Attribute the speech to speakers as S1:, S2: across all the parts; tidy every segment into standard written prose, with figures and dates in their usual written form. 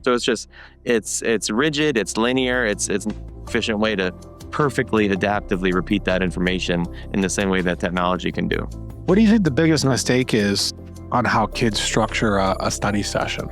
S1: So it's rigid, it's linear, it's an efficient way to perfectly adaptively repeat that information in the same way that technology can do.
S2: What do you think the biggest mistake is on how kids structure a study session?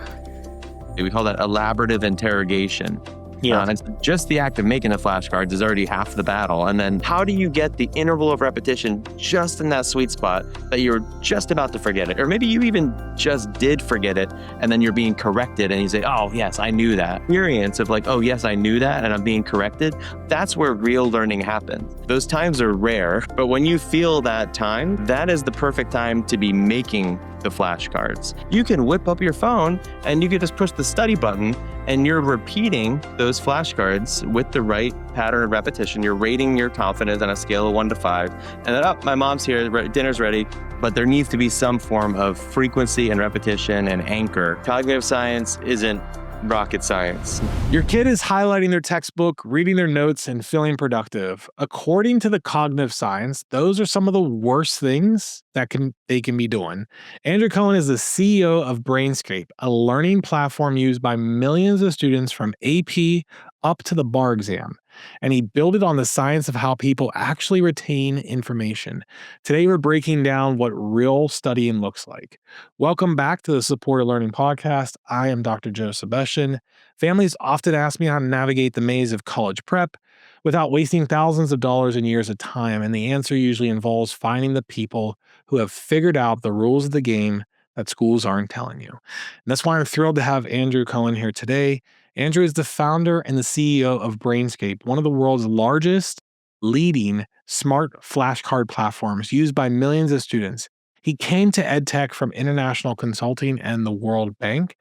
S1: We call that elaborative interrogation. And just the act of making the flashcards is already half the battle. And then how do you get the interval of repetition just in that sweet spot that you're just about to forget it? Or maybe you even just did forget it and then you're being corrected and you say, oh, yes, I knew that. Experience of like, oh, yes, I knew that and I'm being corrected. That's where real learning happens. Those times are rare, but when you feel that time, that is the perfect time to be making the flashcards. You can whip up your phone and you can just push the study button and you're repeating those flashcards with the right pattern of repetition. You're rating your confidence on a scale of 1 to 5. And then, oh, my mom's here, dinner's ready. But there needs to be some form of frequency and repetition and anchor. Cognitive science isn't rocket science.
S2: Your kid is highlighting their textbook, reading their notes, and feeling productive. According to the cognitive science, those are some of the worst things that they can be doing. Andrew Cohen is the CEO of Brainscape, a learning platform used by millions of students from AP up to the bar exam. And he built it on the science of how people actually retain information. Today, we're breaking down what real studying looks like. Welcome back to the Supported Learning Podcast. I am Dr. Joe Sebastian. Families often ask me how to navigate the maze of college prep without wasting thousands of dollars and years of time. And the answer usually involves finding the people who have figured out the rules of the game that schools aren't telling you. And that's why I'm thrilled to have Andrew Cohen here today. Andrew is the founder and the CEO of Brainscape, one of the world's largest leading smart flashcard platforms used by millions of students. He came to EdTech from international consulting and the World Bank.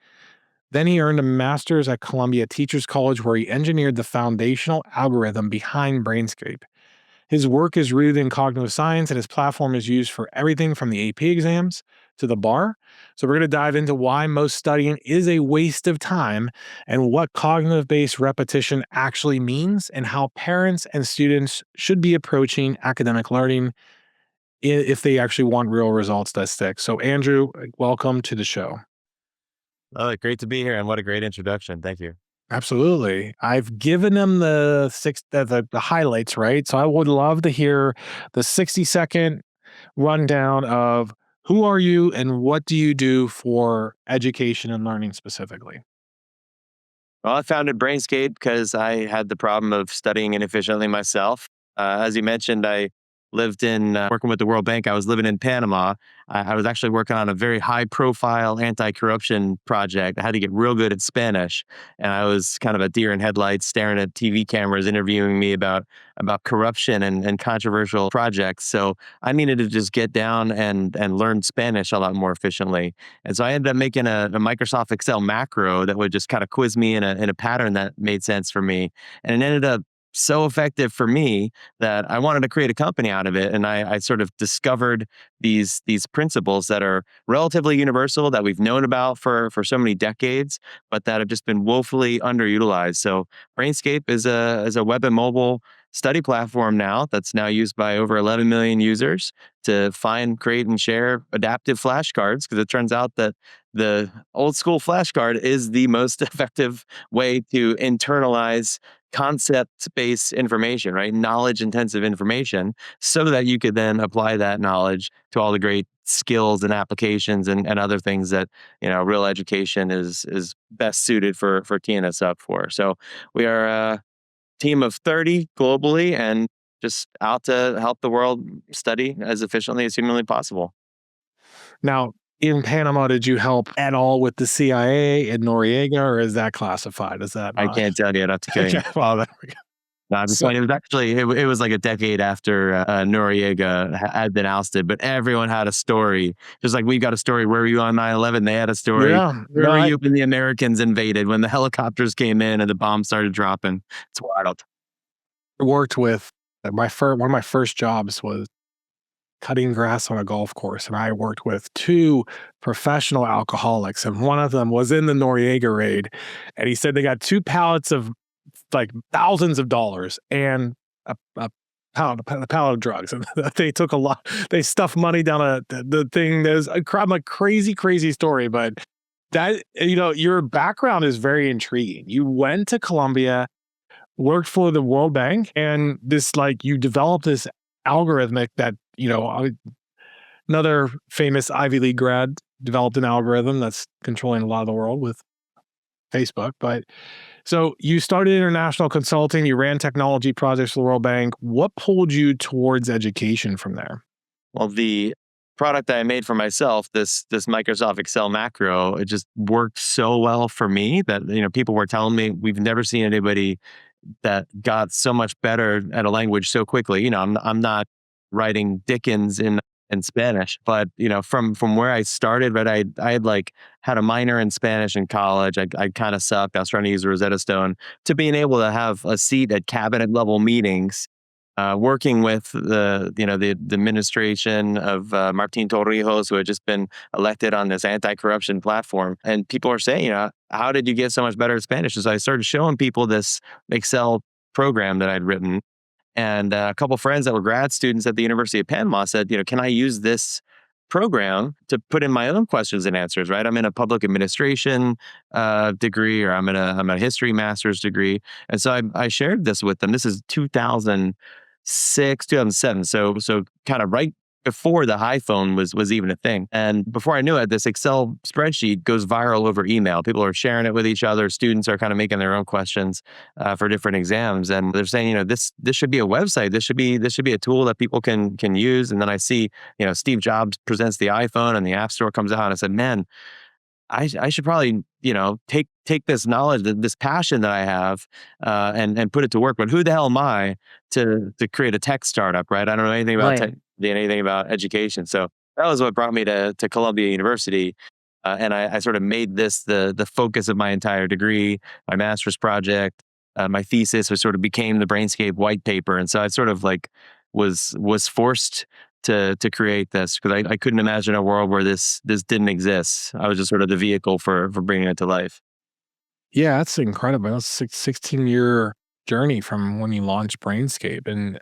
S2: Then he earned a master's at Columbia Teachers College, where he engineered the foundational algorithm behind Brainscape. His work is rooted in cognitive science, and his platform is used for everything from the AP exams to the bar. So we're going to dive into why most studying is a waste of time and what cognitive-based repetition actually means and how parents and students should be approaching academic learning if they actually want real results that stick. So Andrew, welcome to the show.
S1: Oh, great to be here, and what a great introduction. Thank you.
S2: Absolutely. I've given them the highlights, right? So I would love to hear the 60-second rundown of who are you and what do you do for education and learning specifically?
S1: Well, I founded Brainscape because I had the problem of studying inefficiently myself. As you mentioned, I lived in working with the World Bank. I was living in Panama. I was actually working on a very high-profile anti-corruption project. I had to get real good at Spanish, and I was kind of a deer in headlights, staring at TV cameras, interviewing me about corruption and controversial projects. So I needed to just get down and learn Spanish a lot more efficiently. And so I ended up making a Microsoft Excel macro that would just kind of quiz me in a pattern that made sense for me, and it ended up so effective for me that I wanted to create a company out of it. And I sort of discovered these principles that are relatively universal, that we've known about for so many decades, but that have just been woefully underutilized. So Brainscape is a web and mobile study platform now that's now used by over 11 million users to find, create, and share adaptive flashcards, because it turns out that the old school flashcard is the most effective way to internalize concept-based information, right? Knowledge-intensive information, so that you could then apply that knowledge to all the great skills and applications and other things that, real education is best suited for teeing us up for. So we are a team of 30 globally and just out to help the world study as efficiently as humanly possible.
S2: Now, in Panama, did you help at all with the CIA and Noriega, or is that classified? Is that
S1: I can't tell you. I'd have to tell you.
S2: Okay, well, there we go.
S1: No, I'm just saying, it was actually, it was like a decade after Noriega had been ousted, but everyone had a story. Just like we've got a story, where were you on 9/11? They had a story.
S2: Yeah.
S1: Where were you when the Americans invaded, when the helicopters came in and the bombs started dropping? It's wild.
S2: I worked with one of my first jobs was cutting grass on a golf course, and I worked with two professional alcoholics, and one of them was in the Noriega raid, and he said they got 2 pallets of like thousands of dollars and a pallet of drugs, and they took a lot. They stuffed money down the thing. There's a crazy story, but Your background is very intriguing. You went to Columbia, worked for the World Bank, and you developed this algorithmic that, another famous Ivy League grad developed an algorithm that's controlling a lot of the world with Facebook. But so you started international consulting, you ran technology projects for the World Bank. What pulled you towards education from there?
S1: Well, the product that I made for myself, this Microsoft Excel macro, it just worked so well for me that people were telling me we've never seen anybody that got so much better at a language so quickly. I'm not writing Dickens in Spanish, but from where I started, but I had had a minor in Spanish in college. I kind of sucked. I was trying to use the Rosetta Stone to being able to have a seat at cabinet level meetings, working with the administration of Martin Torrijos, who had just been elected on this anti-corruption platform. And people are saying, how did you get so much better at Spanish? And so I started showing people this Excel program that I'd written. And a couple friends that were grad students at the University of Panama said, can I use this program to put in my own questions and answers, right? I'm in a public administration degree, or I'm in a history master's degree. And so I shared this with them. This is 2006, 2007. So kind of right before the iPhone was even a thing. And before I knew it, this Excel spreadsheet goes viral over email. People are sharing it with each other. Students are kind of making their own questions for different exams, and they're saying, this should be a website. This should be a tool that people can use. And then I see, Steve Jobs presents the iPhone, and the App Store comes out. And I said, man, I should probably, take this knowledge, this passion that I have, and put it to work. But who the hell am I to create a tech startup, right? I don't know anything about
S3: Right.
S1: anything about education. So that was what brought me to Columbia University, and I sort of made this the focus of my entire degree, my master's project, my thesis, which sort of became the Brainscape white paper. And so I sort of was forced to create this, because I couldn't imagine a world where this didn't exist. I was just sort of the vehicle for bringing it to life.
S2: Yeah, that's incredible. That's a 16-year journey from when you launched Brainscape. And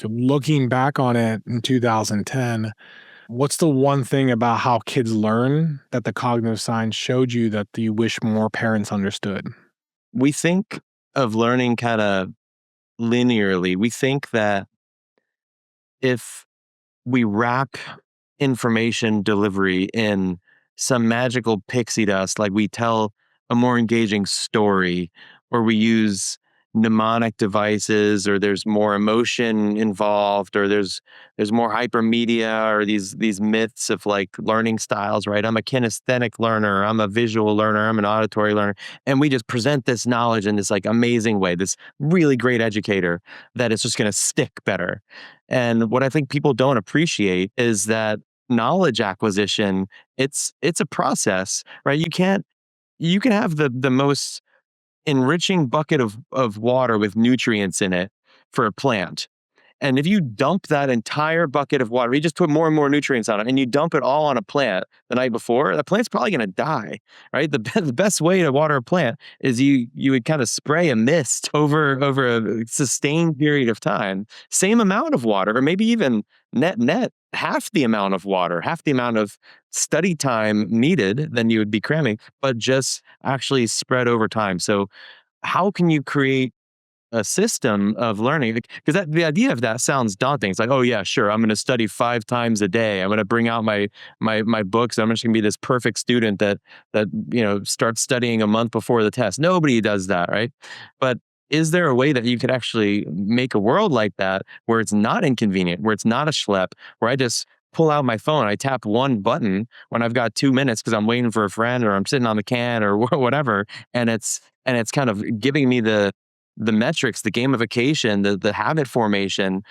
S2: looking back on it in 2010, what's the one thing about how kids learn that the cognitive science showed you that you wish more parents understood?
S1: We think of learning kind of linearly. We think that if we wrap information delivery in some magical pixie dust, like we tell a more engaging story, or we use mnemonic devices, or there's more emotion involved, or there's more hypermedia, or these myths of learning styles, right? I'm a kinesthetic learner, I'm a visual learner, I'm an auditory learner, and we just present this knowledge in this amazing way, this really great educator that is just going to stick better. And what I think people don't appreciate is that knowledge acquisition, it's a process, right? You can have the most enriching bucket of water with nutrients in it for a plant. And if you dump that entire bucket of water, you just put more and more nutrients on it, and you dump it all on a plant the night before, the plant's probably going to die, right? The best way to water a plant is you would kind of spray a mist over a sustained period of time, same amount of water, or maybe even net half the amount of water, half the amount of study time needed than you would be cramming, but just actually spread over time. So how can you create a system of learning? Because the idea of that sounds daunting. It's like, oh yeah, sure, I'm going to study 5 times a day. I'm going to bring out my books. I'm just going to be this perfect student that starts studying a month before the test. Nobody does that, right? But is there a way that you could actually make a world like that, where it's not inconvenient, where it's not a schlep, where I just pull out my phone, I tap one button when I've got 2 minutes because I'm waiting for a friend, or I'm sitting on the can, or whatever, and it's kind of giving me the metrics, the gamification, the habit formation,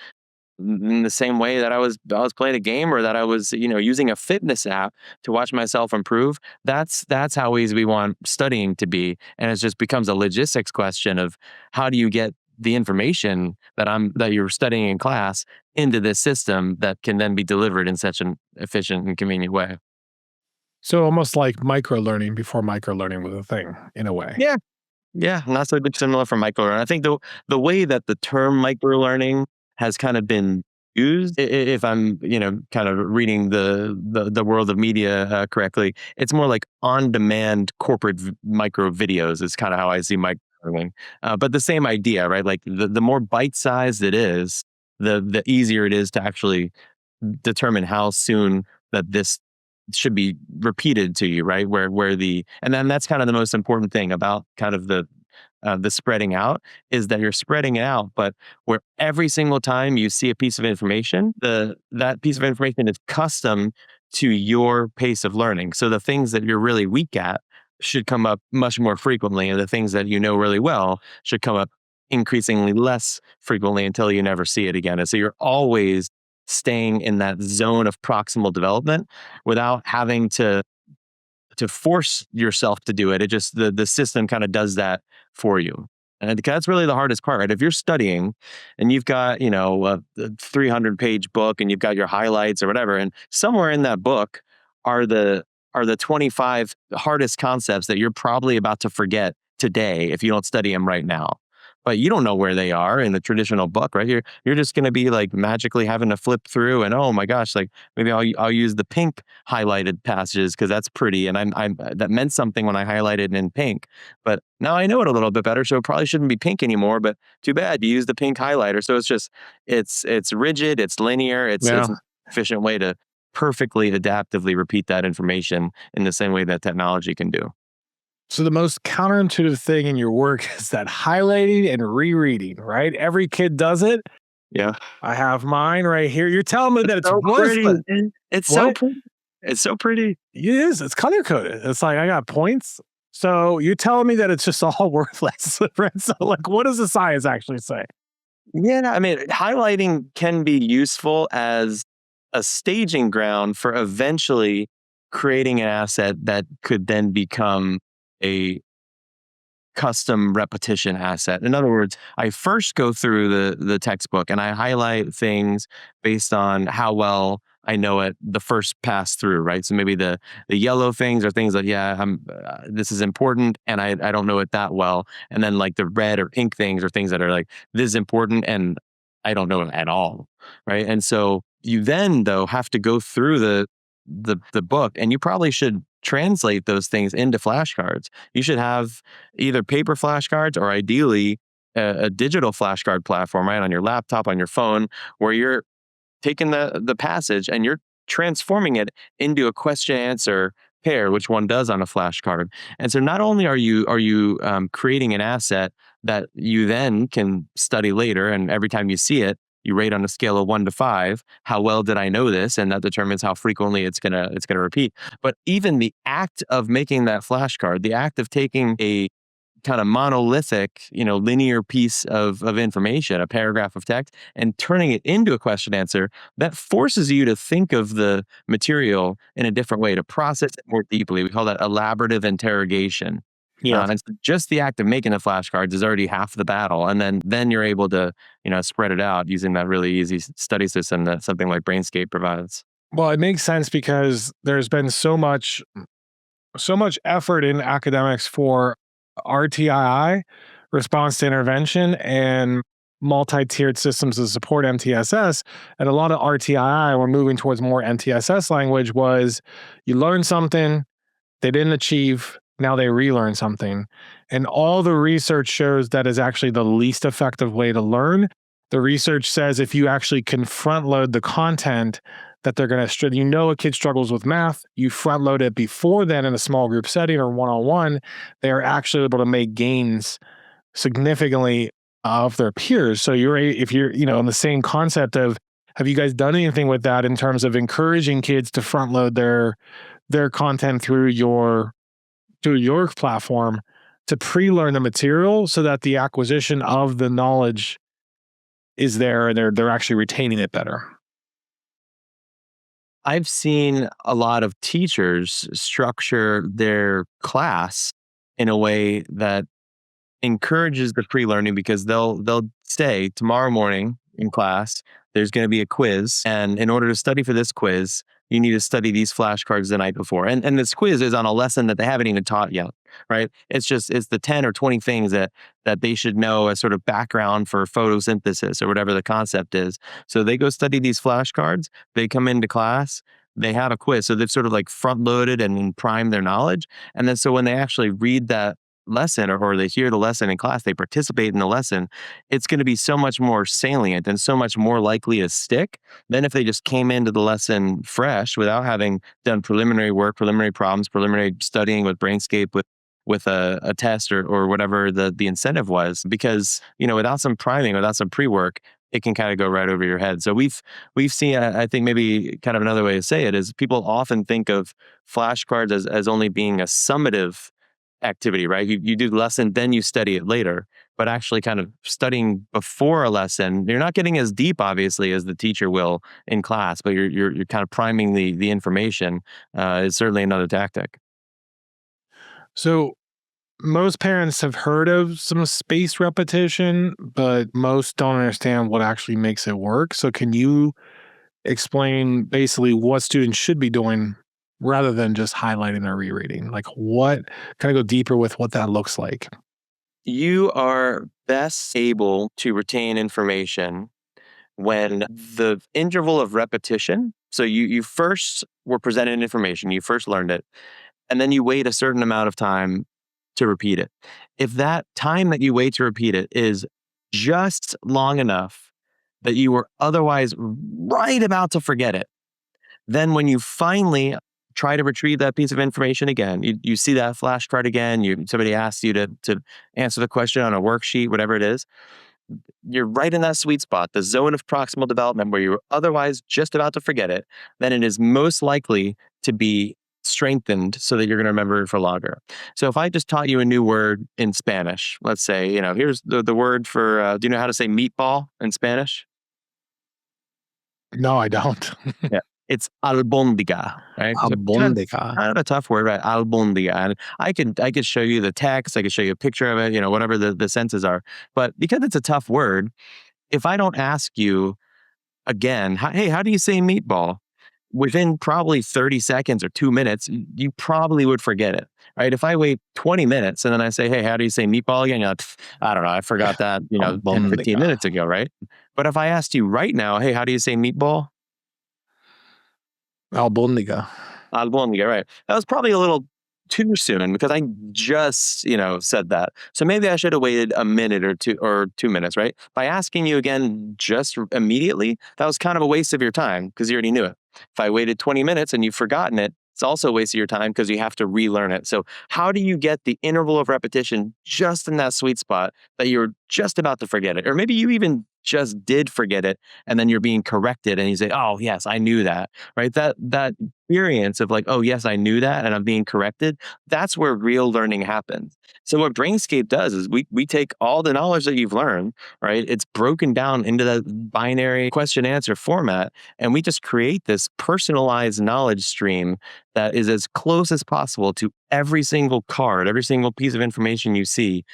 S1: in the same way that I was playing a game, or that I was using a fitness app to watch myself improve. That's how easy we want studying to be, and it just becomes a logistics question of how do you get the information that you're studying in class into this system that can then be delivered in such an efficient and convenient way.
S2: So almost like micro learning before micro learning was a thing, in a way.
S1: Yeah, yeah, not so similar from microlearning. I think the way that the term microlearning has kind of been used, if I'm, kind of reading the world of media correctly, it's more like on-demand corporate micro videos is kind of how I see micro learning. But the same idea, right? Like the more bite-sized it is, the easier it is to actually determine how soon that this should be repeated to you, right? And then that's kind of the most important thing about kind of the spreading out is that you're spreading it out, but where every single time you see a piece of information, that piece of information is custom to your pace of learning. So the things that you're really weak at should come up much more frequently, and the things that you know really well should come up increasingly less frequently until you never see it again. And so you're always staying in that zone of proximal development without having to force yourself to do it. It just the system kind of does that for you. And that's really the hardest part, right? If you're studying and you've got, a 300-page book and you've got your highlights or whatever, and somewhere in that book are the 25 hardest concepts that you're probably about to forget today if you don't study them right now. But you don't know where they are in the traditional book, right? You're just going to be like magically having to flip through, and oh my gosh, like maybe I'll use the pink highlighted passages because that's pretty, and I'm that meant something when I highlighted in pink. But now I know it a little bit better, so it probably shouldn't be pink anymore. But too bad you use the pink highlighter. So it's rigid, it's linear, it's
S2: Yeah.
S1: an efficient way to perfectly adaptively repeat that information in the same way that technology can do.
S2: So the most counterintuitive thing in your work is that highlighting and rereading, right? Every kid does it.
S1: Yeah.
S2: I have mine right here. You're telling me that it's
S1: So pretty.
S2: worthless.
S1: It's so
S2: What?
S1: pretty. It's so pretty.
S2: It is. It's color coded. It's like I got points. So you're telling me that it's just all worthless, right? So like, what does the science actually say?
S1: Yeah, I mean, highlighting can be useful as a staging ground for eventually creating an asset that could then become a custom repetition asset. In other words, I first go through the textbook and I highlight things based on how well I know it the first pass through, right? So maybe the yellow things are things that this is important and I don't know it that well, and then like the red or pink things are things that are like this is important and I don't know it at all, right? And so you then though have to go through the book, and you probably should translate those things into flashcards. You should have either paper flashcards or ideally a digital flashcard platform, right, on your laptop, on your phone, where you're taking the passage and you're transforming it into a question answer pair, which one does on a flashcard. And so not only are you creating an asset that you then can study later, and every time you see it, you rate on a scale of 1 to 5. How well did I know this? And that determines how frequently it's gonna repeat. But even the act of making that flashcard, the act of taking a kind of monolithic, linear piece of information, a paragraph of text, and turning it into a question answer, that forces you to think of the material in a different way, to process it more deeply. We call that elaborative interrogation.
S2: Yeah.
S1: And so just the act of making the flashcards is already half the battle. And then you're able to, spread it out using that really easy study system that something like Brainscape provides.
S2: Well, it makes sense because there's been so much effort in academics for RTII, response to intervention, and multi-tiered systems to support MTSS. And a lot of RTII, we're moving towards more MTSS language, was you learn something, they didn't achieve, now they relearn something. And all the research shows that is actually the least effective way to learn. The research says if you actually can front load the content that they're going to, a kid struggles with math, you front load it before then in a small group setting or one-on-one, they are actually able to make gains significantly of their peers. So if you're, in the same concept of, have you guys done anything with that in terms of encouraging kids to front load their content through your platform to pre-learn the material so that the acquisition of the knowledge is there and they're actually retaining it better?
S1: I've seen a lot of teachers structure their class in a way that encourages the pre-learning, because they'll say tomorrow morning in class there's going to be a quiz, and in order to study for this quiz you need to study these flashcards the night before, and this quiz is on a lesson that they haven't even taught yet. right? It's the 10 or 20 things that they should know as sort of background for photosynthesis or whatever the concept is. So they go study these flashcards, they come into class, they have a quiz. So they've sort of like front loaded and primed their knowledge. And then so when they actually read that lesson, or they hear the lesson in class, they participate in the lesson, it's going to be so much more salient and so much more likely to stick than if they just came into the lesson fresh without having done preliminary work, preliminary problems, preliminary studying with Brainscape, with a test, or whatever the incentive was. Because, without some priming, without some pre-work, it can kind of go right over your head. So we've seen, I think maybe kind of another way to say it is, people often think of flashcards as only being a summative activity, right? You do the lesson, then you study it later. But actually, kind of studying before a lesson, you're not getting as deep, obviously, as the teacher will in class, but you're kind of priming the information. Is certainly another tactic.
S2: So most parents have heard of some spaced repetition, but most don't understand what actually makes it work. So can you explain basically what students should be doing rather than just highlighting or rereading? Like what kind of go deeper with what that looks like?
S1: You are best able to retain information when the interval of repetition. So you first were presented information, you first learned it, and then you wait a certain amount of time to repeat it. If that time that you wait to repeat it is just long enough that you were otherwise right about to forget it, then when you finally try to retrieve that piece of information again, you see that flashcard again, somebody asks you to answer the question on a worksheet, whatever it is, you're right in that sweet spot, the zone of proximal development where you're otherwise just about to forget it, then it is most likely to be strengthened so that you're going to remember it for longer. So if I just taught you a new word in Spanish, let's say, here's the word for, do you know how to say meatball in Spanish?
S2: No, I don't.
S1: Yeah. It's albondiga, right? So
S2: Abondiga.
S1: kind of a tough word, right? Albondiga. And I could show you the text, I could show you a picture of it, whatever the senses are. But because it's a tough word, if I don't ask you again, hey, how do you say meatball? Within probably 30 seconds or 2 minutes, you probably would forget it, right? If I wait 20 minutes and then I say, hey, how do you say meatball again? You're like, I don't know. I forgot that, 10, 15
S2: Abondiga.
S1: minutes ago, right? But if I asked you right now, hey, how do you say meatball?
S2: Albondiga.
S1: Albondiga, right. That was probably a little too soon because I just, said that. So maybe I should have waited a minute or 2 minutes, right? By asking you again just immediately, that was kind of a waste of your time because you already knew it. If I waited 20 minutes and you've forgotten it, it's also a waste of your time because you have to relearn it. So how do you get the interval of repetition just in that sweet spot that you're just about to forget it? Or maybe you even just did forget it and then you're being corrected and you say, oh, yes, I knew that, right? That experience of like, oh, yes, I knew that and I'm being corrected, that's where real learning happens. So what Brainscape does is we take all the knowledge that you've learned, right? It's broken down into the binary question answer format, and we just create this personalized knowledge stream that is as close as possible to every single card, every single piece of information you see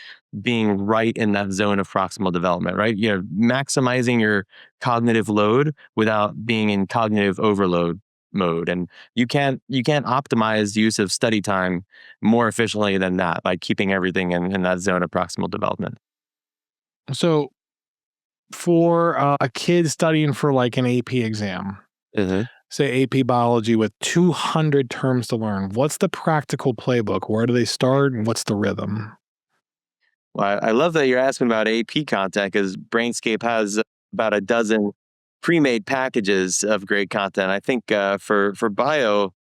S1: being right in that zone of proximal development, right? Maximizing your cognitive load without being in cognitive overload mode. And you can't optimize the use of study time more efficiently than that by keeping everything in that zone of proximal development.
S2: So for a kid studying for like an AP exam,
S1: Mhm.
S2: say AP biology with 200 terms to learn, what's the practical playbook? Where do they start and what's the rhythm?
S1: Well, I love that you're asking about AP content because Brainscape has about a dozen pre-made packages of great content. I think for bio,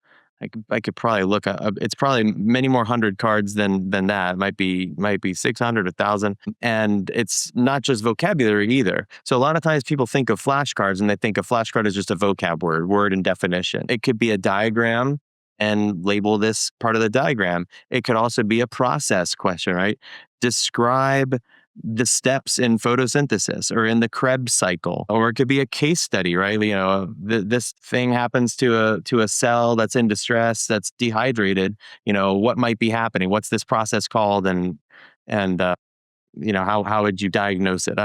S1: I could probably look up. It's probably many more hundred cards than that. Might be 600, 1,000, and it's not just vocabulary either. So a lot of times people think of flashcards and they think a flashcard is just a vocab word and definition. It could be a diagram and label this part of the diagram. It could also be a process question, right? Describe the steps in photosynthesis or in the Krebs cycle, or it could be a case study, right? This thing happens to a cell that's in distress, that's dehydrated. What might be happening? What's this process called? And how would you diagnose it?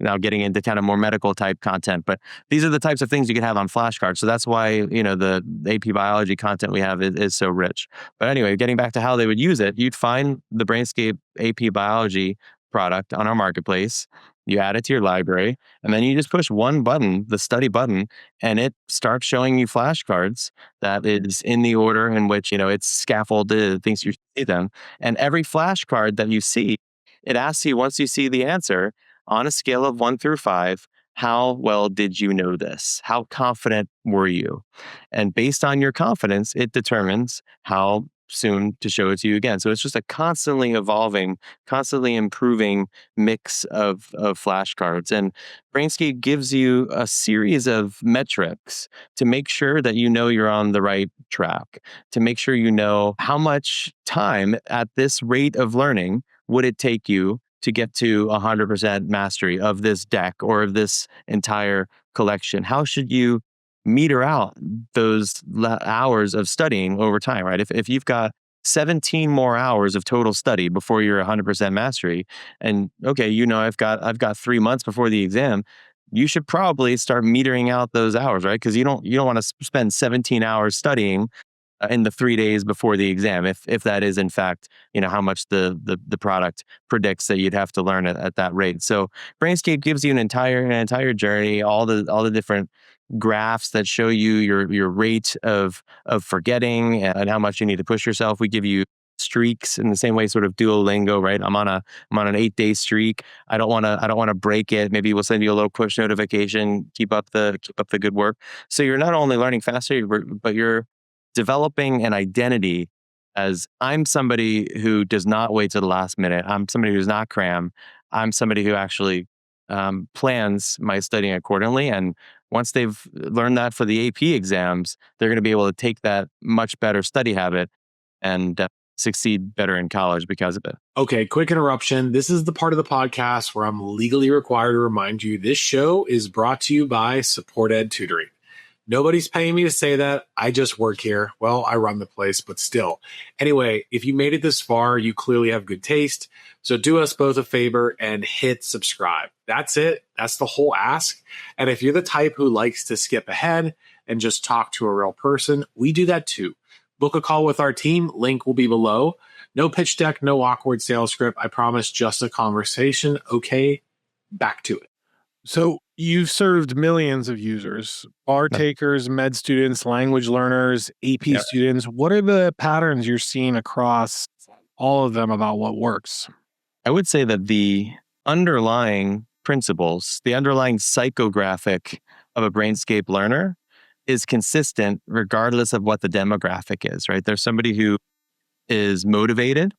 S1: now getting into kind of more medical type content. But these are the types of things you can have on flashcards. So that's why, the AP biology content we have is so rich. But anyway, getting back to how they would use it, you'd find the Brainscape AP biology product on our marketplace. You add it to your library, and then you just push one button, the study button, and it starts showing you flashcards that is in the order in which, it's scaffolded, thinks you see them. And every flashcard that you see, it asks you, once you see the answer, on a scale of 1 through 5, how well did you know this? How confident were you? And based on your confidence, it determines how soon to show it to you again. So it's just a constantly evolving, constantly improving mix of flashcards. And Brainscape gives you a series of metrics to make sure that you know you're on the right track, to make sure you know how much time at this rate of learning would it take you to get to 100% mastery of this deck or of this entire collection. How should you meter out those hours of studying over time, right? If you've got 17 more hours of total study before you're 100% mastery, and okay, I've got 3 months before the exam, you should probably start metering out those hours, right? Because you don't want to spend 17 hours studying in the 3 days before the exam, if that is in fact, how much the product predicts that you'd have to learn at that rate. So Brainscape gives you an entire journey, all the different graphs that show you your rate of forgetting and how much you need to push yourself. We give you streaks in the same way, sort of Duolingo, right? I'm on an 8-day streak. I don't want to break it. Maybe we'll send you a little push notification. Keep up the good work. So you're not only learning faster, but you're developing an identity as, I'm somebody who does not wait to the last minute. I'm somebody who's not Cram. I'm somebody who actually plans my studying accordingly. And once they've learned that for the AP exams, they're going to be able to take that much better study habit and succeed better in college because of it.
S2: Okay, quick interruption. This is the part of the podcast where I'm legally required to remind you this show is brought to you by Support Ed Tutoring. Nobody's paying me to say that. I just work here. Well, I run the place, but still. Anyway, if you made it this far, you clearly have good taste. So do us both a favor and hit subscribe. That's it. That's the whole ask. And if you're the type who likes to skip ahead and just talk to a real person, we do that too. Book a call with our team. Link will be below. No pitch deck, no awkward sales script. I promise, just a conversation. Okay, back to it. So you've served millions of users, bar takers, med students, language learners, AP students. What are the patterns you're seeing across all of them about what works?
S1: I would say that the underlying principles, the underlying psychographic of a Brainscape learner is consistent regardless of what the demographic is, right? There's somebody who is motivated.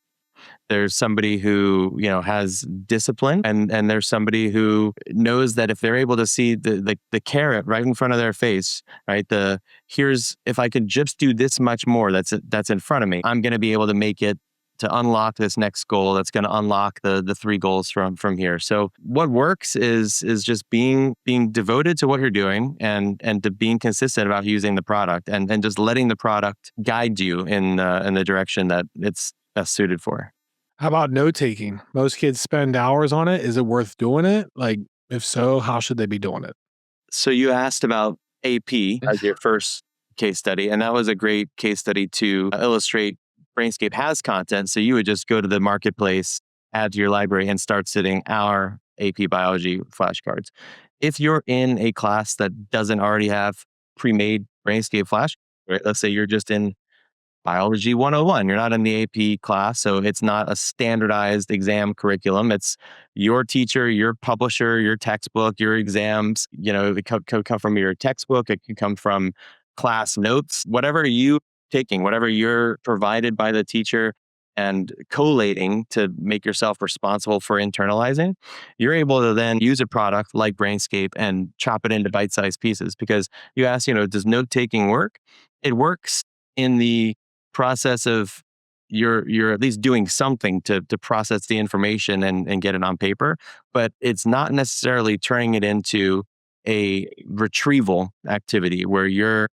S1: There's somebody who, has discipline, and there's somebody who knows that if they're able to see the carrot right in front of their face, right? If I could just do this much more that's in front of me, I'm going to be able to make it to unlock this next goal. That's going to unlock the 3 goals from here. So what works is just being devoted to what you're doing and to being consistent about using the product and just letting the product guide you in the direction that it's best suited for.
S2: How about note taking? Most kids spend hours on it. Is it worth doing it? Like, if so, how should they be doing it?
S1: So you asked about AP as your first case study, and that was a great case study to illustrate Brainscape has content. So you would just go to the marketplace, add to your library, and start sitting our AP biology flashcards. If you're in a class that doesn't already have pre-made Brainscape flashcards, right? Let's say you're just in Biology 101. You're not in the AP class, so it's not a standardized exam curriculum. It's your teacher, your publisher, your textbook, your exams. It could come from your textbook. It can come from class notes. Whatever you taking, whatever you're provided by the teacher and collating to make yourself responsible for internalizing, you're able to then use a product like Brainscape and chop it into bite-sized pieces. Because you ask, does note-taking work? It works in the process of you're at least doing something to process the information and get it on paper, but it's not necessarily turning it into a retrieval activity where you're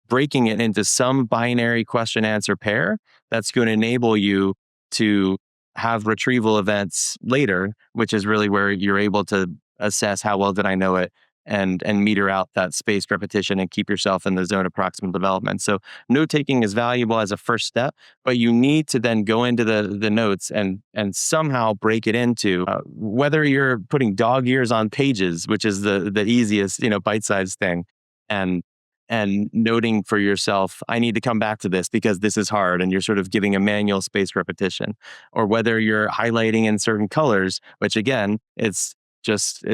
S1: breaking it into some binary question answer pair that's going to enable you to have retrieval events later, which is really where you're able to assess how well did I know it and meter out that spaced repetition and keep yourself in the zone of proximal development. So note taking is valuable as a first step, but you need to then go into the notes and somehow break it into whether you're putting dog ears on pages, which is the easiest, bite-sized thing, and and noting for yourself, I need to come back to this because this is hard, and you're sort of giving a manual spaced repetition, or whether you're highlighting in certain colors, which again, it's just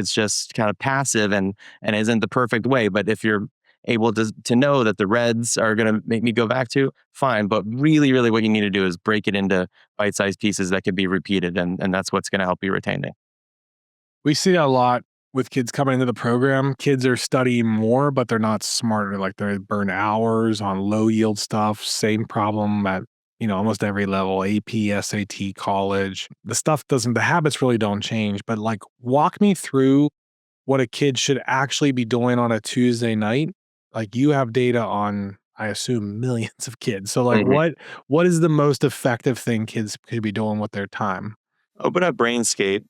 S1: kind of passive and isn't the perfect way. But if you're able to know that the reds are going to make me go back to, fine. But really, really, what you need to do is break it into bite-sized pieces that can be repeated, and that's what's going to help you retain it.
S2: We see that a lot with kids coming into the program. Kids are studying more, but they're not smarter. Like they burn hours on low yield stuff. Same problem at almost every level: AP, SAT, college. The habits really don't change. But like, walk me through what a kid should actually be doing on a Tuesday night. Like, you have data on, I assume, millions of kids. So like,
S1: Mhm.
S2: what is the most effective thing kids could be doing with their time?
S1: Open up Brainscape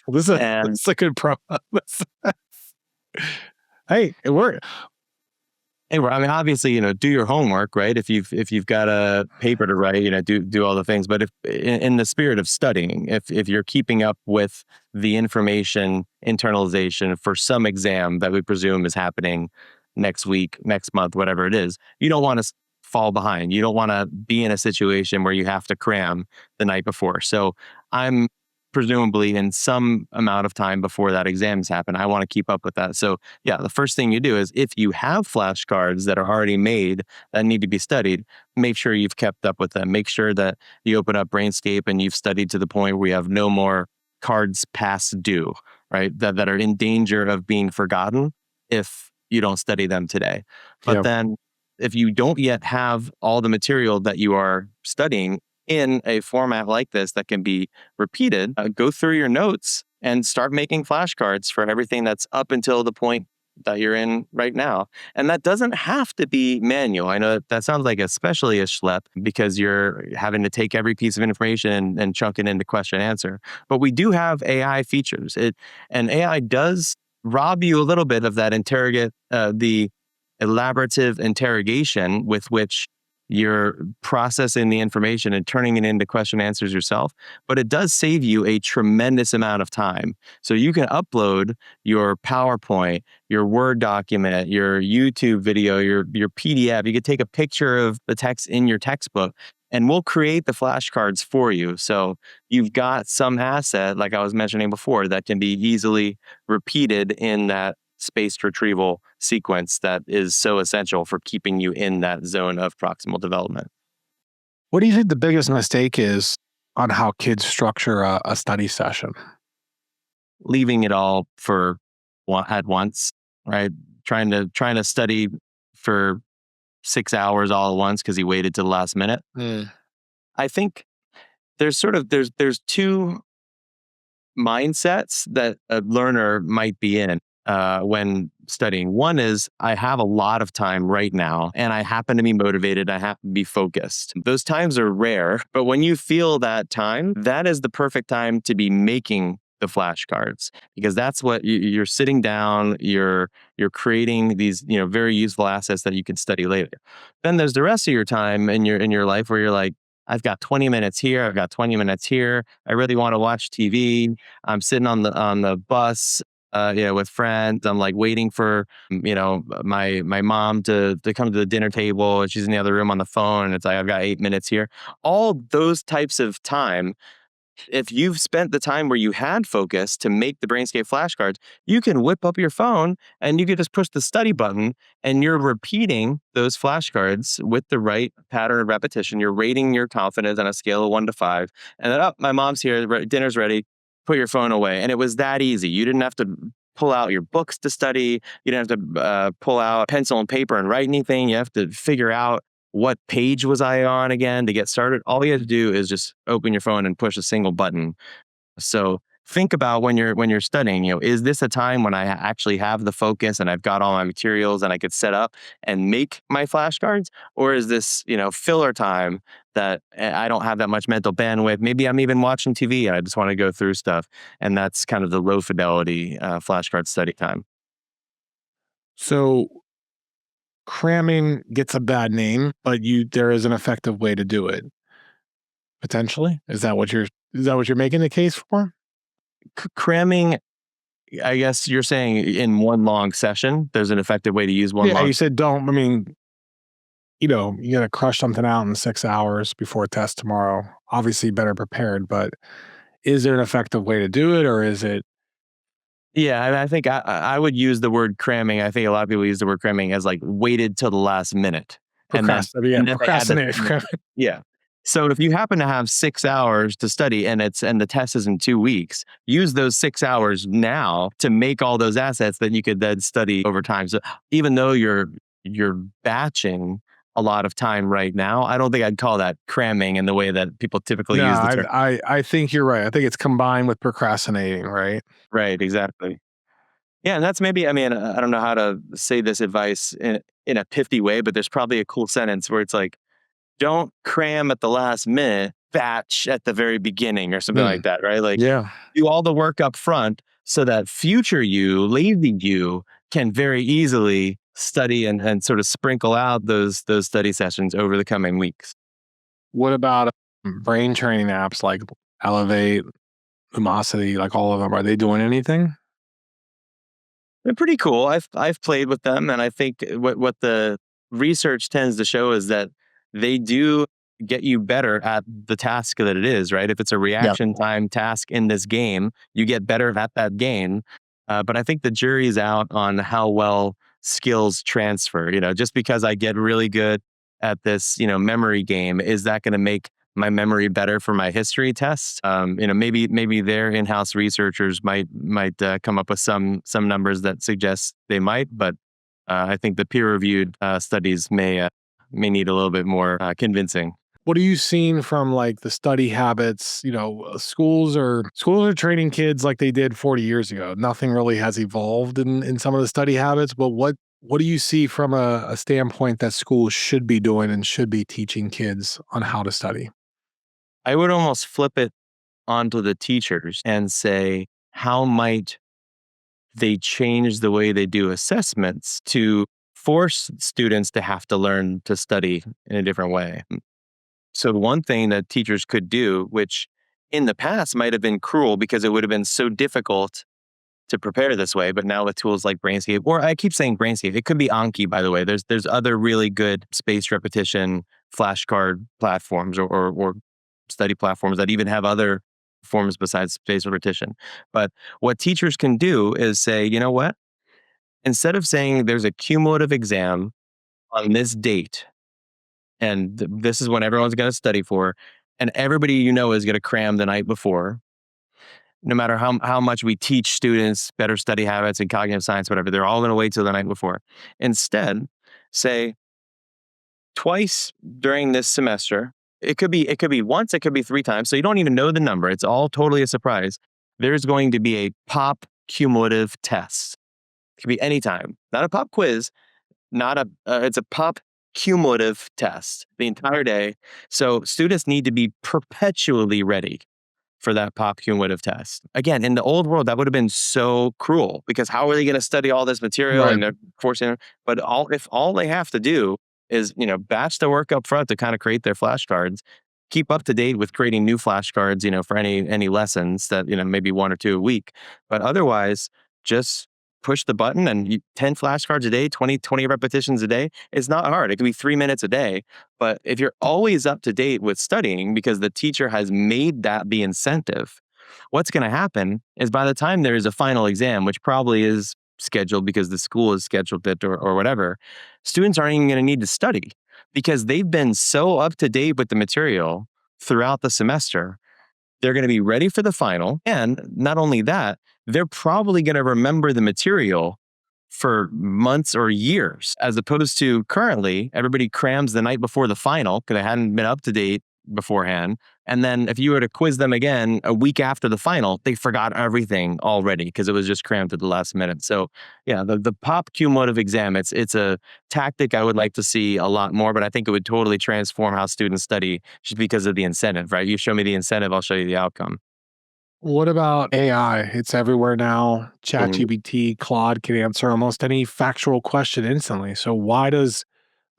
S2: Well, this is
S1: and
S2: this is a good promo. Hey, it worked.
S1: I mean, obviously, do your homework, right? If you've got a paper to write, do all the things. But if in the spirit of studying, if you're keeping up with the information internalization for some exam that we presume is happening next week, next month, whatever it is, you don't want to fall behind. You don't want to be in a situation where you have to cram the night before. So I'm presumably in some amount of time before that exams happen. I want to keep up with that. So yeah, the first thing you do is if you have flashcards that are already made that need to be studied, make sure you've kept up with them. Make sure that you open up Brainscape and you've studied to the point where you have no more cards past due, right? That are in danger of being forgotten if you don't study them today. But
S2: Yeah.
S1: then if you don't yet have all the material that you are studying in a format like this that can be repeated, go through your notes and start making flashcards for everything that's up until the point that you're in right now. And that doesn't have to be manual. I know that sounds like especially a schlep because you're having to take every piece of information and chunk it into question answer. But we do have AI features. And AI does rob you a little bit of that the elaborative interrogation with which you're processing the information and turning it into question answers yourself, but it does save you a tremendous amount of time. So you can upload your PowerPoint, your Word document, your YouTube video, your PDF. You could take a picture of the text in your textbook and we'll create the flashcards for you. So you've got some asset, like I was mentioning before, that can be easily repeated in that spaced retrieval sequence that is so essential for keeping you in that zone of proximal development.
S2: What do you think the biggest mistake is on how kids structure a study session?
S1: Leaving it all for at once, right? Trying to study for 6 hours all at once because he waited to the last minute.
S2: Mm.
S1: I think there's two mindsets that a learner might be in when studying. One is I have a lot of time right now and I happen to be motivated. I happen to be focused. Those times are rare, but when you feel that time, that is the perfect time to be making the flashcards because that's what you're sitting down, you're creating these very useful assets that you can study later. Then there's the rest of your time in your life where you're like, I've got 20 minutes here. I've got 20 minutes here. I really want to watch TV. I'm sitting on the bus, with friends. I'm like waiting for, my mom to come to the dinner table, and she's in the other room on the phone. And it's like I've got 8 minutes here. All those types of time, if you've spent the time where you had focus to make the Brainscape flashcards, you can whip up your phone and you can just push the study button and you're repeating those flashcards with the right pattern of repetition. You're rating your confidence on a scale of 1 to 5. And then, oh, my mom's here, dinner's ready, put your phone away. And it was that easy. You didn't have to pull out your books to study. You didn't have to pull out pencil and paper and write anything. You have to figure out what page was I on again to get started. All you have to do is just open your phone and push a single button. So think about when you're studying, is this a time when I actually have the focus and I've got all my materials and I could set up and make my flashcards? Or is this, filler time that I don't have that much mental bandwidth? Maybe I'm even watching TV and I just want to go through stuff. And that's kind of the low fidelity flashcard study time.
S2: So cramming gets a bad name, but there is an effective way to do it. Potentially. Is that what you're making the case for?
S1: Cramming, I guess you're saying in one long session, there's an effective way to use one
S2: Yeah,
S1: long.
S2: you said don't. I mean, you got to crush something out in 6 hours before a test tomorrow. Obviously, better prepared, but is there an effective way to do it, or is it?
S1: Yeah, I think I would use the word cramming. I think a lot of people use the word cramming as like waited till the last minute, and then
S2: Yeah,
S1: they had to
S2: procrastinate.
S1: yeah. So if you happen to have 6 hours to study and the test is in 2 weeks, use those 6 hours now to make all those assets that you could then study over time. So even though you're batching a lot of time right now, I don't think I'd call that cramming in the way that people typically
S2: No,
S1: use the term.
S2: I think you're right. I think it's combined with procrastinating, right?
S1: Right, exactly. Yeah, and that's maybe, I mean, I don't know how to say this advice in a pithy way, but there's probably a cool sentence where it's like, don't cram at the last minute, batch at the very beginning or something
S2: Hmm.
S1: like that, right? Like
S2: Yeah.
S1: do all the work up front so that future you, lazy you, can very easily study and sort of sprinkle out those study sessions over the coming weeks.
S2: What about brain training apps like Elevate, Lumosity, like all of them? Are they doing anything?
S1: They're pretty cool. I've played with them, and I think what the research tends to show is that they do get you better at the task that it is. Right? If it's a
S2: Yeah.
S1: reaction time task in this game, you get better at that game. But I think the jury's out on how well skills transfer. Just because I get really good at this, memory game, is that going to make my memory better for my history test? Maybe their in-house researchers might come up with some numbers that suggest they might, but I think the peer-reviewed studies may need a little bit more convincing.
S2: What are you seeing from like the study habits? Schools are training kids like they did 40 years ago. Nothing really has evolved in some of the study habits, but what do you see from a standpoint that schools should be doing and should be teaching kids on how to study?
S1: I would almost flip it onto the teachers and say, how might they change the way they do assessments to force students to have to learn to study in a different way? So one thing that teachers could do, which in the past might have been cruel because it would have been so difficult to prepare this way, but now with tools like Brainscape, or I keep saying Brainscape, it could be Anki, by the way. There's other really good spaced repetition flashcard platforms or study platforms that even have other forms besides spaced repetition. But what teachers can do is say, you know what? Instead of saying there's a cumulative exam on this date, and this is when everyone's going to study for, and everybody is going to cram the night before, no matter how much we teach students better study habits and cognitive science, whatever, they're all going to wait till the night before. Instead, say twice during this semester. It could be once, it could be 3 times. So you don't even know the number. It's all totally a surprise. There's going to be a pop cumulative test. It could be anytime, not a pop quiz, not a. It's a pop cumulative test the entire day. So students need to be perpetually ready for that pop cumulative test. Again, in the old world, that would have been so cruel because how are they going to study all this material
S2: Right.
S1: and they're forcing them? But if all they have to do is, batch the work up front to kind of create their flashcards, keep up to date with creating new flashcards, for any lessons that, maybe one or two a week. But otherwise, just push the button and 10 flashcards a day, 20 repetitions a day. It's not hard. It could be 3 minutes a day. But if you're always up to date with studying because the teacher has made that the incentive, what's going to happen is by the time there is a final exam, which probably is scheduled because the school has scheduled it or whatever, students aren't even going to need to study because they've been so up to date with the material throughout the semester. They're going to be ready for the final. And not only that, they're probably going to remember the material for months or years, as opposed to currently, everybody crams the night before the final because they hadn't been up to date beforehand. And then if you were to quiz them again a week after the final, they forgot everything already because it was just crammed at the last minute. So yeah, the pop cumulative exam, it's a tactic I would like to see a lot more, but I think it would totally transform how students study just because of the incentive, right? You show me the incentive, I'll show you the outcome.
S2: What about AI? It's everywhere now.
S1: Mhm.
S2: ChatGPT, Claude can answer almost any factual question instantly. So why does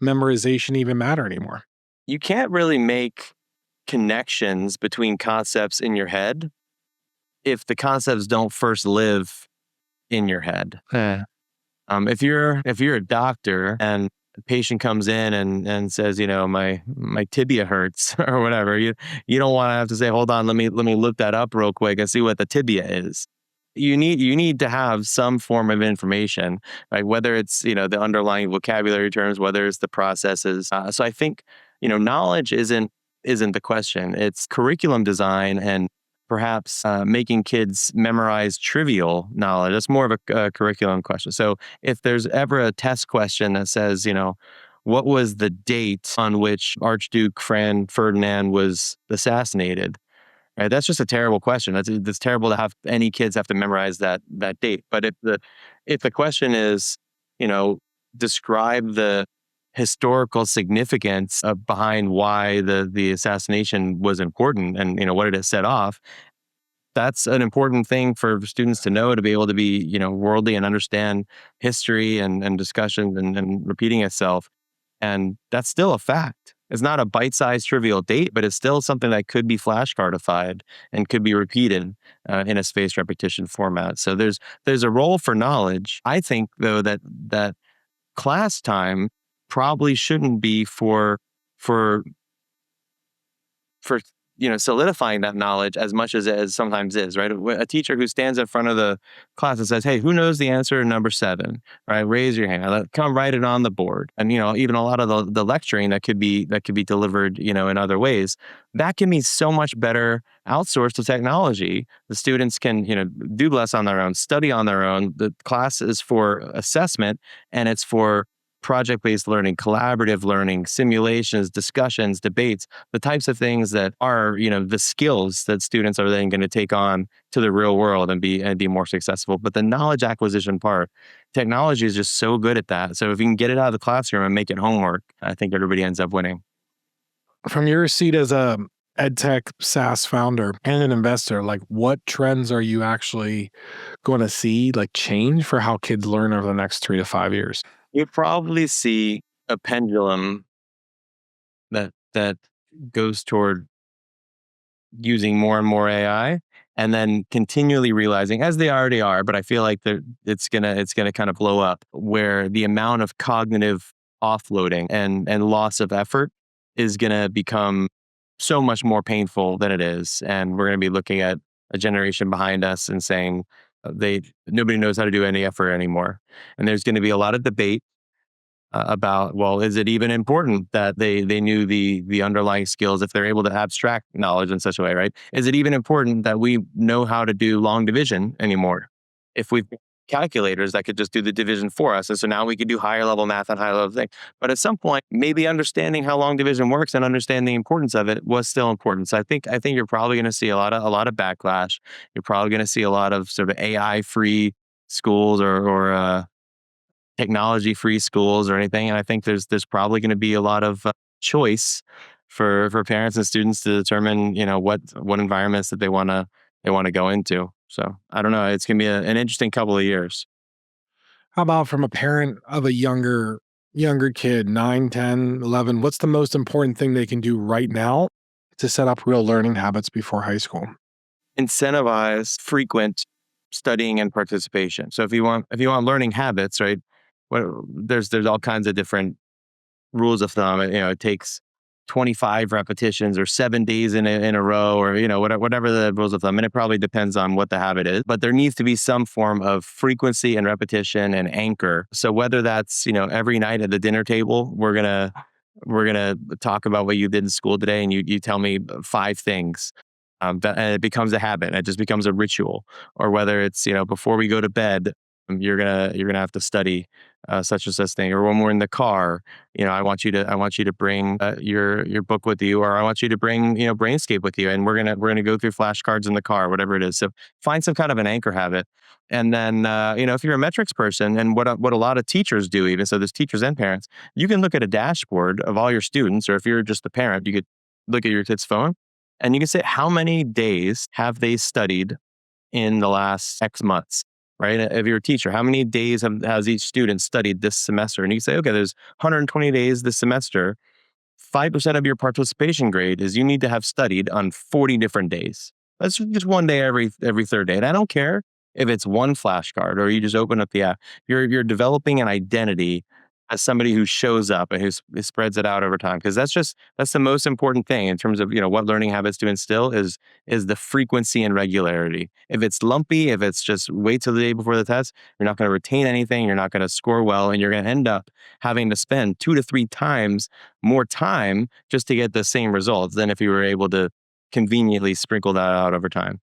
S2: memorization even matter anymore?
S1: You can't really make connections between concepts in your head if the concepts don't first live in your head. If you're a doctor and a patient comes in and says, my tibia hurts or whatever, you don't want to have to say, hold on, let me look that up real quick and see what the tibia is. You need to have some form of information, like whether it's the underlying vocabulary terms, whether it's the processes. So I think knowledge isn't the question. It's curriculum design and perhaps making kids memorize trivial knowledge. That's more of a curriculum question. So if there's ever a test question that says, what was the date on which Archduke Ferdinand was assassinated? Right, that's just a terrible question. That's terrible to have any kids have to memorize that date. But if the question is, you know, describe the historical significance behind why the assassination was important and what did it set off, that's an important thing for students to know to be able to be worldly and understand history and discussion and repeating itself, and that's still a fact. It's not a bite-sized trivial date, but it's still something that could be flashcardified and could be repeated in a spaced repetition format. So there's a role for knowledge. I think though that class time probably shouldn't be for for solidifying that knowledge as much as it sometimes is, right? A teacher who stands in front of the class and says, hey, who knows the answer to number 7, right? Raise your hand. Come write it on the board. And even a lot of the lecturing that could be delivered in other ways, that can be so much better outsourced to technology. The students can do less on their own, study on their own. The class is for assessment, and it's for project-based learning, collaborative learning, simulations, discussions, debates, the types of things that are, the skills that students are then going to take on to the real world and be more successful. But the knowledge acquisition part, technology is just so good at that. So if you can get it out of the classroom and make it homework, I think everybody ends up winning.
S2: From your seat as a edtech SaaS founder and an investor, like what trends are you actually going to see like change for how kids learn over the next 3 to 5 years?
S1: You probably see a pendulum that goes toward using more and more AI, and then continually realizing, as they already are, but I feel like it's gonna kind of blow up, where the amount of cognitive offloading and loss of effort is gonna become so much more painful than it is, and we're gonna be looking at a generation behind us and saying they nobody knows how to do any effort anymore, and there's gonna be a lot of debate about, well, is it even important that they knew the underlying skills if they're able to abstract knowledge in such a way, right? Is it even important that we know how to do long division anymore? If we've got calculators that could just do the division for us, and so now we could do higher level math and higher level things. But at some point, maybe understanding how long division works and understanding the importance of it was still important. So I think you're probably going to see a lot of backlash. You're probably going to see a lot of sort of AI free schools or technology free schools or anything. And I think there's probably going to be a lot of choice for parents and students to determine what environments that they want to go into. So I don't know. It's going to be an interesting couple of years.
S2: How about from a parent of a younger kid, 9, 10, 11? What's the most important thing they can do right now to set up real learning habits before high school?
S1: Incentivize frequent studying and participation. So if you want learning habits, right? There's all kinds of different rules of thumb. It takes 25 repetitions or 7 days in a row, or whatever the rules of thumb. And it probably depends on what the habit is. But there needs to be some form of frequency and repetition and anchor. So whether that's every night at the dinner table, we're gonna talk about what you did in school today, and you tell me 5 things. And it becomes a habit. And it just becomes a ritual. Or whether it's before we go to bed, you're gonna have to study such as this thing, or when we're in the car, I want you to bring your book with you, or I want you to bring Brainscape with you, and we're gonna go through flashcards in the car, whatever it is. So find some kind of an anchor habit, and then if you're a metrics person, and what a lot of teachers do, even so, there's teachers and parents, you can look at a dashboard of all your students, or if you're just a parent, you could look at your kid's phone, and you can say how many days have they studied in the last X months, right? If you're a teacher, how many days has each student studied this semester? And you say, okay, there's 120 days this semester. 5% of your participation grade is you need to have studied on 40 different days. That's just one day every third day. And I don't care if it's one flashcard or you just open up the app. You're developing an identity as somebody who shows up and who spreads it out over time, because that's the most important thing in terms of what learning habits to instill is the frequency and regularity. If it's lumpy, if it's just wait till the day before the test, you're not going to retain anything, you're not going to score well, and you're going to end up having to spend 2 to 3 times more time just to get the same results than if you were able to conveniently sprinkle that out over time.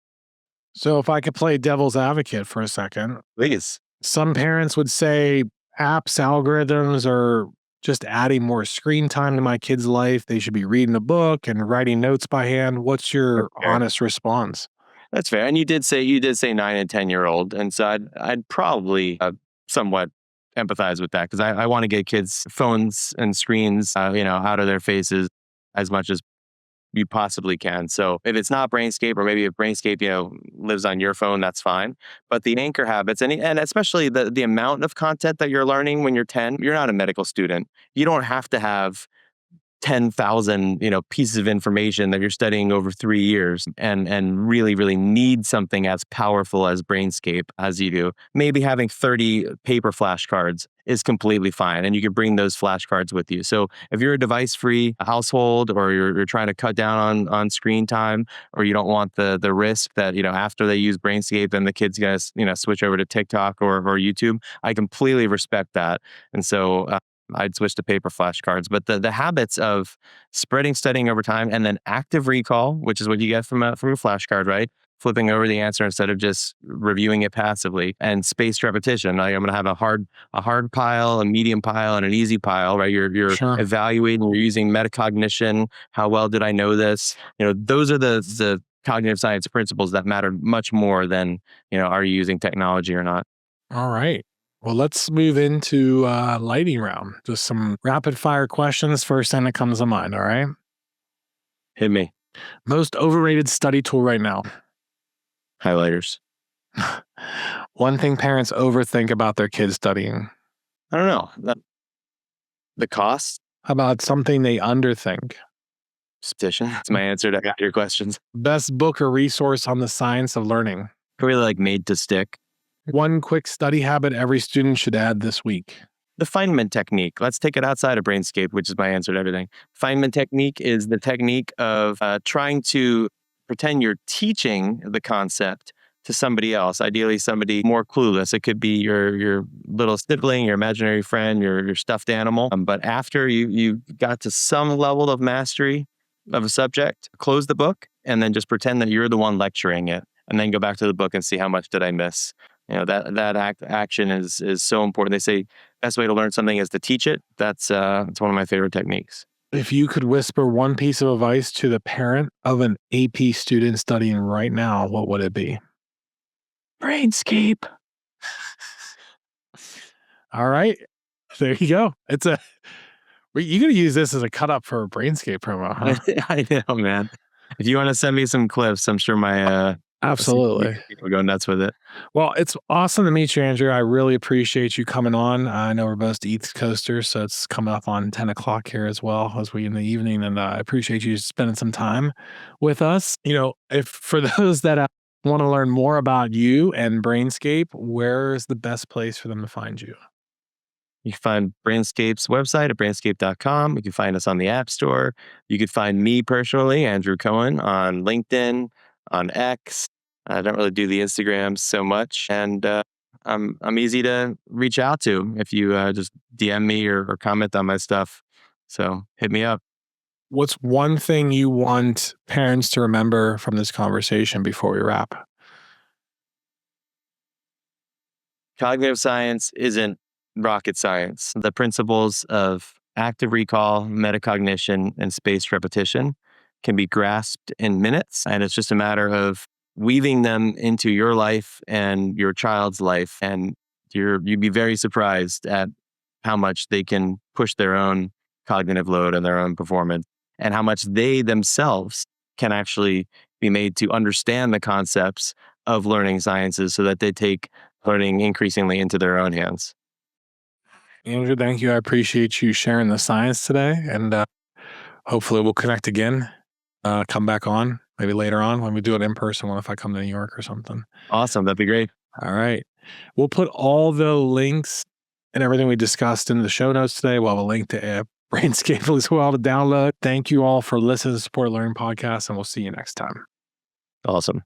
S2: So if I could play devil's advocate for a second,
S1: Please.
S2: some parents would say apps, algorithms are just adding more screen time to my kid's life. They should be reading a book and writing notes by hand. What's your honest response?
S1: That's fair. And you did say 9 and 10-year-old. And so I'd probably somewhat empathize with that, because I want to get kids phones and screens, out of their faces as much as you possibly can. So if it's not Brainscape, or maybe if Brainscape, lives on your phone, that's fine. But the anchor habits, and especially the amount of content that you're learning when you're 10, you're not a medical student. You don't have to have 10,000, pieces of information that you're studying over 3 years and really, really need something as powerful as Brainscape as you do. Maybe having 30 paper flashcards is completely fine, and you can bring those flashcards with you. So if you're a device-free household, or you're trying to cut down on screen time, or you don't want the risk that, after they use Brainscape, then the kid's gonna, switch over to TikTok or YouTube, I completely respect that. And so I'd switch to paper flashcards. But the habits of spreading studying over time, and then active recall, which is what you get from a flashcard, right? Flipping over the answer instead of just reviewing it passively, and spaced repetition. Like, I'm going to have a hard pile, a medium pile, and an easy pile, right? You're
S2: Sure.
S1: evaluating, you're using metacognition. How well did I know this? Those are the cognitive science principles that matter much more than, are you using technology or not?
S2: All right. Well, let's move into lightning round. Just some rapid fire questions. First thing that comes to mind. All right.
S1: Hit me.
S2: Most overrated study tool right now.
S1: Highlighters.
S2: One thing parents overthink about their kids studying.
S1: I don't know. The cost?
S2: How about something they underthink?
S1: Petition. That's my answer to your questions.
S2: Best book or resource on the science of learning.
S1: Really like Made to Stick.
S2: One quick study habit every student should add this week.
S1: The Feynman technique. Let's take it outside of Brainscape, which is my answer to everything. Feynman technique is the technique of trying to pretend you're teaching the concept to somebody else, ideally somebody more clueless. It could be your little sibling, your imaginary friend, your stuffed animal. But after you got to some level of mastery of a subject, close the book and then just pretend that you're the one lecturing it, and then go back to the book and see how much did I miss. That action is so important. They say best way to learn something is to teach it. It's one of my favorite techniques.
S2: If you could whisper one piece of advice to the parent of an AP student studying right now, what would it be?
S1: Brainscape.
S2: All right. There you go. You're going to use this as a cut up for a Brainscape promo, huh?
S1: I know, man. If you want to send me some clips, I'm sure my
S2: Absolutely.
S1: people go nuts with it.
S2: Well, it's awesome to meet you, Andrew. I really appreciate you coming on. I know we're both East Coasters, so it's coming up on 10 o'clock here as well as we in the evening. And I appreciate you spending some time with us. If for those that want to learn more about you and Brainscape, where's the best place for them to find you?
S1: You can find Brainscape's website at brainscape.com. You can find us on the App Store. You could find me personally, Andrew Cohen, on LinkedIn, on X. I don't really do the Instagrams so much. And I'm easy to reach out to if you just DM me or comment on my stuff. So hit me up.
S2: What's one thing you want parents to remember from this conversation before we wrap?
S1: Cognitive science isn't rocket science. The principles of active recall, metacognition, and spaced repetition can be grasped in minutes. And it's just a matter of weaving them into your life and your child's life. And you'd be very surprised at how much they can push their own cognitive load and their own performance, and how much they themselves can actually be made to understand the concepts of learning sciences so that they take learning increasingly into their own hands.
S2: Andrew, thank you. I appreciate you sharing the science today. And hopefully we'll connect again. Come back on, maybe later on when we do it in person. What if I come to New York or something?
S1: Awesome. That'd be great.
S2: All right. We'll put all the links and everything we discussed in the show notes today. We'll have a link to Brainscape as well to download. Thank you all for listening to the Support Learning Podcast, and we'll see you next time.
S1: Awesome.